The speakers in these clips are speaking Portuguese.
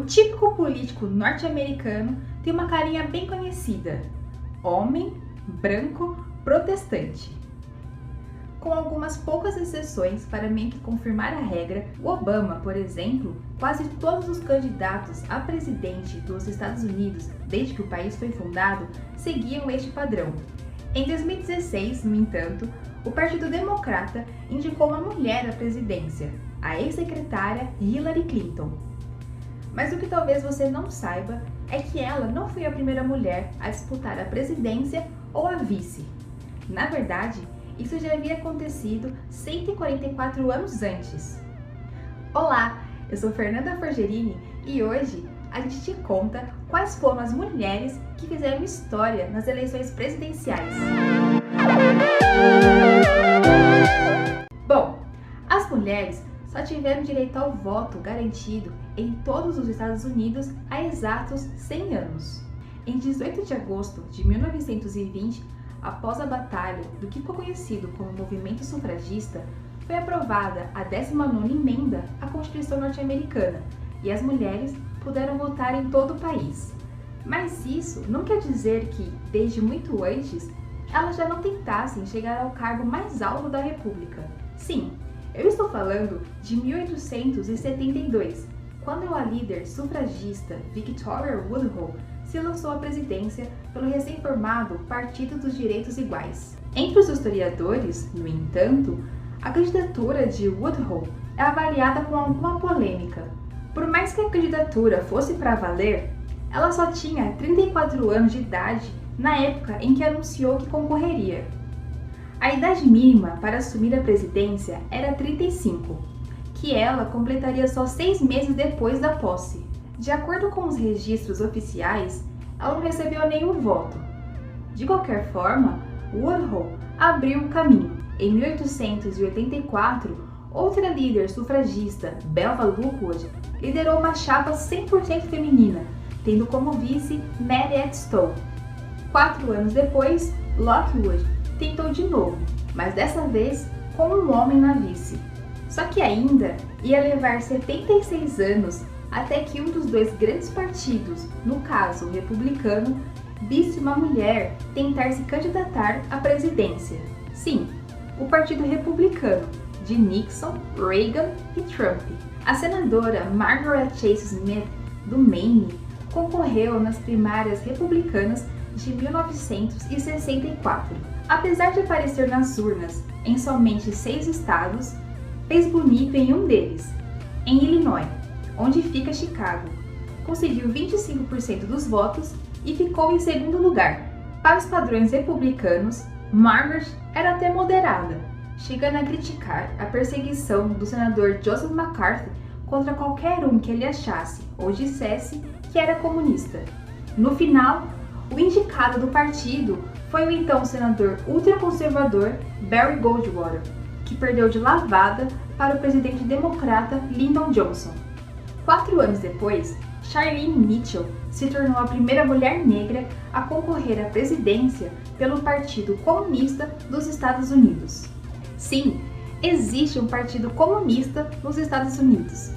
típico político norte-americano tem uma carinha bem conhecida: homem, branco, protestante. Com algumas poucas exceções para meio que confirmar a regra, o Obama, por exemplo, quase todos os candidatos a presidente dos Estados Unidos, desde que o país foi fundado, seguiam este padrão. Em 2016, no entanto, o Partido Democrata indicou uma mulher à presidência, a ex-secretária Hillary Clinton. Mas o que talvez você não saiba é que ela não foi a primeira mulher a disputar a presidência ou a vice. Na verdade, isso já havia acontecido 144 anos antes. Olá, eu sou Fernanda Forgerini e hoje a gente te conta quais foram as mulheres que fizeram história nas eleições presidenciais. Bom, as mulheres só tiveram direito ao voto garantido em todos os Estados Unidos há exatos 100 anos. Em 18 de agosto de 1920, após a batalha do que ficou conhecido como movimento sufragista, foi aprovada a 19ª emenda à Constituição norte-americana e as mulheres puderam votar em todo o país. Mas isso não quer dizer que, desde muito antes, elas já não tentassem chegar ao cargo mais alto da República. Sim, eu estou falando de 1872, quando a líder sufragista Victoria Woodhull se lançou à presidência pelo recém-formado Partido dos Direitos Iguais. Entre os historiadores, no entanto, a candidatura de Woodhull é avaliada com alguma polêmica. Por mais que a candidatura fosse para valer, ela só tinha 34 anos de idade na época em que anunciou que concorreria. A idade mínima para assumir a presidência era 35, que ela completaria só 6 meses depois da posse. De acordo com os registros oficiais, ela não recebeu nenhum voto. De qualquer forma, Woodhull abriu o caminho. Em 1884, outra líder sufragista, Belva Lockwood, liderou uma chapa 100% feminina, tendo como vice Mariette Stowe. 4 anos depois, Lockwood tentou de novo, mas dessa vez com um homem na vice. Só que ainda ia levar 76 anos até que um dos dois grandes partidos, no caso o republicano, visse uma mulher tentar se candidatar à presidência. Sim, o Partido Republicano, de Nixon, Reagan e Trump. A senadora Margaret Chase Smith, do Maine, concorreu nas primárias republicanas de 1964. Apesar de aparecer nas urnas em somente 6 estados, fez bonito em um deles, em Illinois, onde fica Chicago. Conseguiu 25% dos votos e ficou em segundo lugar. Para os padrões republicanos, Margaret era até moderada, chegando a criticar a perseguição do senador Joseph McCarthy contra qualquer um que ele achasse ou dissesse que era comunista. No final, o indicado do partido foi o então senador ultraconservador Barry Goldwater, que perdeu de lavada para o presidente democrata Lyndon Johnson. 4 anos depois, Charlene Mitchell se tornou a primeira mulher negra a concorrer à presidência pelo Partido Comunista dos Estados Unidos. Sim, existe um Partido Comunista nos Estados Unidos.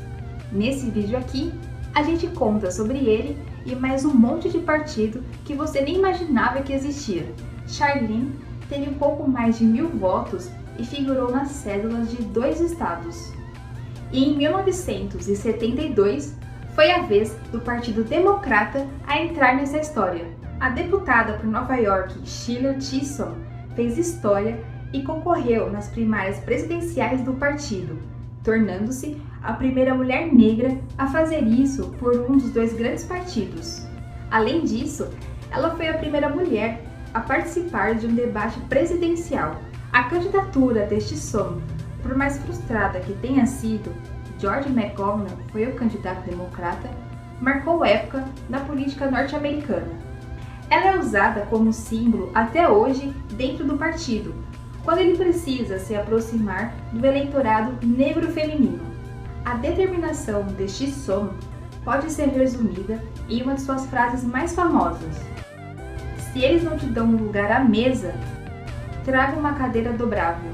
Nesse vídeo aqui, a gente conta sobre ele e mais um monte de partido que você nem imaginava que existia. Charlene teve um pouco mais de 1000 votos e figurou nas cédulas de 2 estados. E em 1972, foi a vez do Partido Democrata a entrar nessa história. A deputada por Nova York, Sheila Chisholm, fez história e concorreu nas primárias presidenciais do partido, tornando-se a primeira mulher negra a fazer isso por um dos 2 grandes partidos. Além disso, ela foi a primeira mulher a participar de um debate presidencial. A candidatura de Chisholm, por mais frustrada que tenha sido, George McGovern foi o candidato democrata, marcou época na política norte-americana. Ela é usada como símbolo até hoje dentro do partido, quando ele precisa se aproximar do eleitorado negro feminino. A determinação de Chisholm pode ser resumida em uma de suas frases mais famosas: "Se eles não te dão um lugar à mesa, traga uma cadeira dobrável."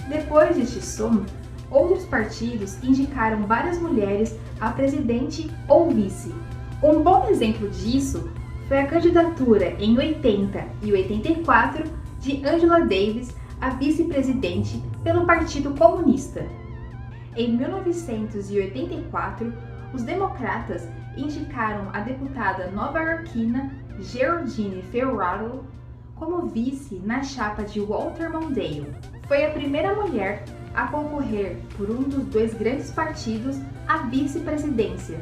Depois de Chisholm, outros partidos indicaram várias mulheres a presidente ou vice. Um bom exemplo disso foi a candidatura em 80 e 84 de Angela Davis a vice-presidente pelo Partido Comunista. Em 1984, os democratas indicaram a deputada nova-iorquina Geraldine Ferraro como vice na chapa de Walter Mondale. Foi a primeira mulher a concorrer por um dos dois grandes partidos à vice-presidência.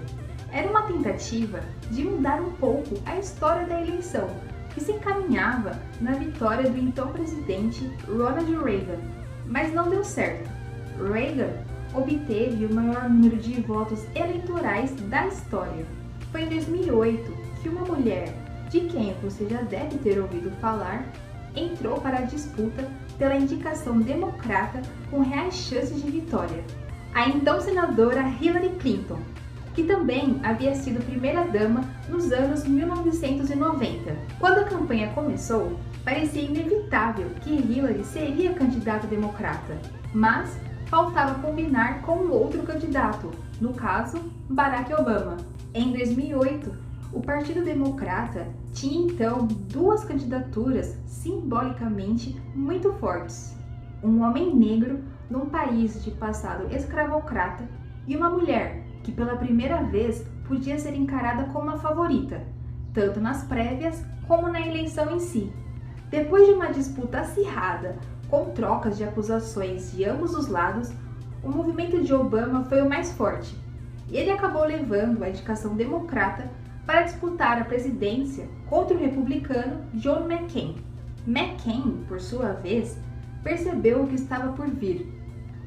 Era uma tentativa de mudar um pouco a história da eleição, que se encaminhava na vitória do então presidente Ronald Reagan, mas não deu certo. Reagan obteve o maior número de votos eleitorais da história. Foi em 2008 que uma mulher, de quem você já deve ter ouvido falar, entrou para a disputa pela indicação democrata com reais chances de vitória. A então senadora Hillary Clinton, que também havia sido primeira-dama nos anos 1990. Quando a campanha começou, parecia inevitável que Hillary seria candidata democrata, mas faltava combinar com um outro candidato, no caso, Barack Obama. Em 2008, o Partido Democrata tinha então duas candidaturas simbolicamente muito fortes: um homem negro num país de passado escravocrata e uma mulher que pela primeira vez podia ser encarada como a favorita, tanto nas prévias como na eleição em si. Depois de uma disputa acirrada, com trocas de acusações de ambos os lados, o movimento de Obama foi o mais forte, e ele acabou levando a indicação democrata para disputar a presidência contra o republicano John McCain. McCain, por sua vez, percebeu o que estava por vir.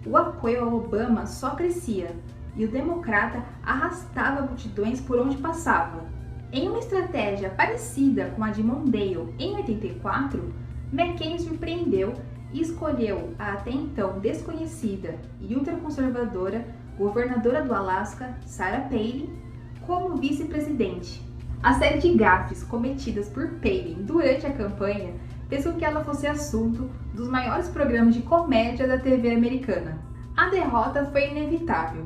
O apoio a Obama só crescia, e o democrata arrastava multidões por onde passava. Em uma estratégia parecida com a de Mondale em 84, McCain surpreendeu e escolheu a até então desconhecida e ultraconservadora governadora do Alasca, Sarah Palin, como vice-presidente. A série de gafes cometidas por Palin durante a campanha fez com que ela fosse assunto dos maiores programas de comédia da TV americana. A derrota foi inevitável.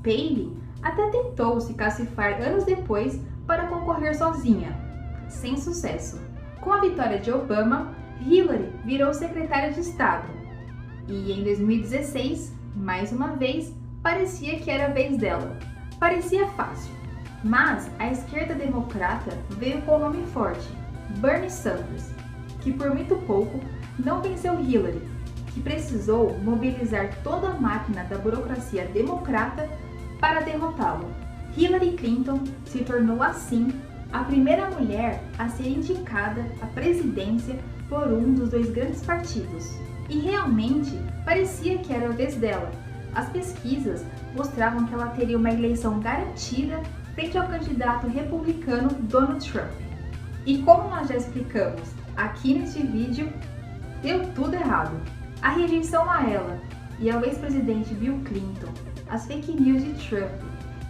Palin até tentou se cacifar anos depois para concorrer sozinha, sem sucesso. Com a vitória de Obama, Hillary virou secretária de Estado. E em 2016, mais uma vez, parecia que era a vez dela. Parecia fácil, mas a esquerda democrata veio com um nome forte, Bernie Sanders, que por muito pouco não venceu Hillary, que precisou mobilizar toda a máquina da burocracia democrata para derrotá-lo. Hillary Clinton se tornou assim a primeira mulher a ser indicada à presidência por um dos dois grandes partidos. E realmente parecia que era a vez dela. As pesquisas mostravam que ela teria uma eleição garantida frente ao candidato republicano Donald Trump. E como nós já explicamos aqui neste vídeo, deu tudo errado. A rejeição a ela e ao ex-presidente Bill Clinton, as fake news de Trump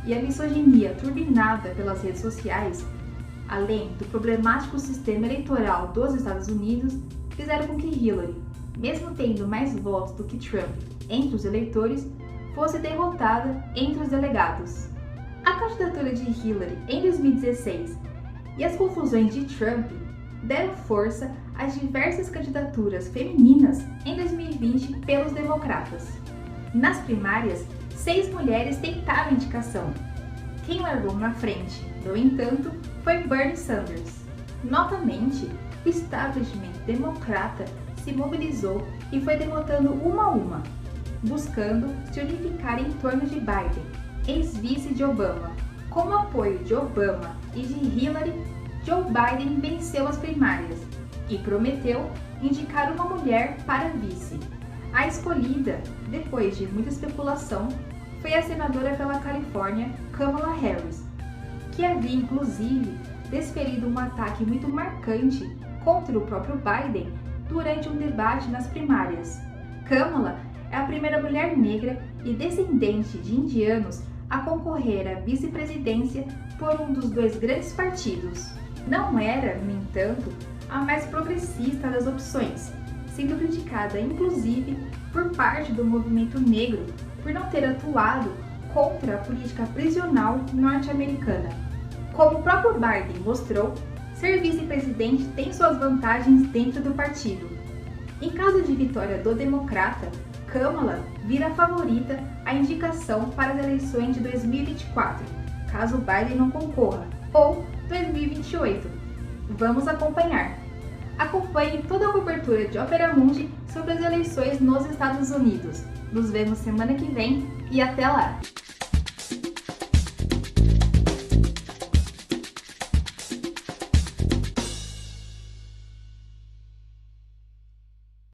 e a misoginia turbinada pelas redes sociais, além do problemático sistema eleitoral dos Estados Unidos, fizeram com que Hillary, mesmo tendo mais votos do que Trump entre os eleitores, fosse derrotada entre os delegados. A candidatura de Hillary em 2016 e as confusões de Trump deram força às diversas candidaturas femininas em 2020 pelos democratas. Nas primárias, 6 mulheres tentaram a indicação. Quem largou na frente, no entanto, foi Bernie Sanders. Novamente, o establishment democrata se mobilizou e foi derrotando uma a uma, buscando se unificar em torno de Biden, ex-vice de Obama. Com o apoio de Obama e de Hillary, Joe Biden venceu as primárias e prometeu indicar uma mulher para vice. A escolhida, depois de muita especulação, foi a senadora pela Califórnia, Kamala Harris, que havia inclusive desferido um ataque muito marcante contra o próprio Biden durante um debate nas primárias. Kamala é a primeira mulher negra e descendente de indianos a concorrer à vice-presidência por um dos dois grandes partidos. Não era, no entanto, a mais progressista das opções, sendo criticada inclusive por parte do movimento negro por não ter atuado contra a política prisional norte-americana. Como o próprio Biden mostrou, ser vice-presidente tem suas vantagens dentro do partido. Em caso de vitória do democrata, Kamala vira a favorita à indicação para as eleições de 2024, caso Biden não concorra, ou 2028. Vamos acompanhar. Acompanhe toda a cobertura de Opera Mundi sobre as eleições nos Estados Unidos. Nos vemos semana que vem e até lá!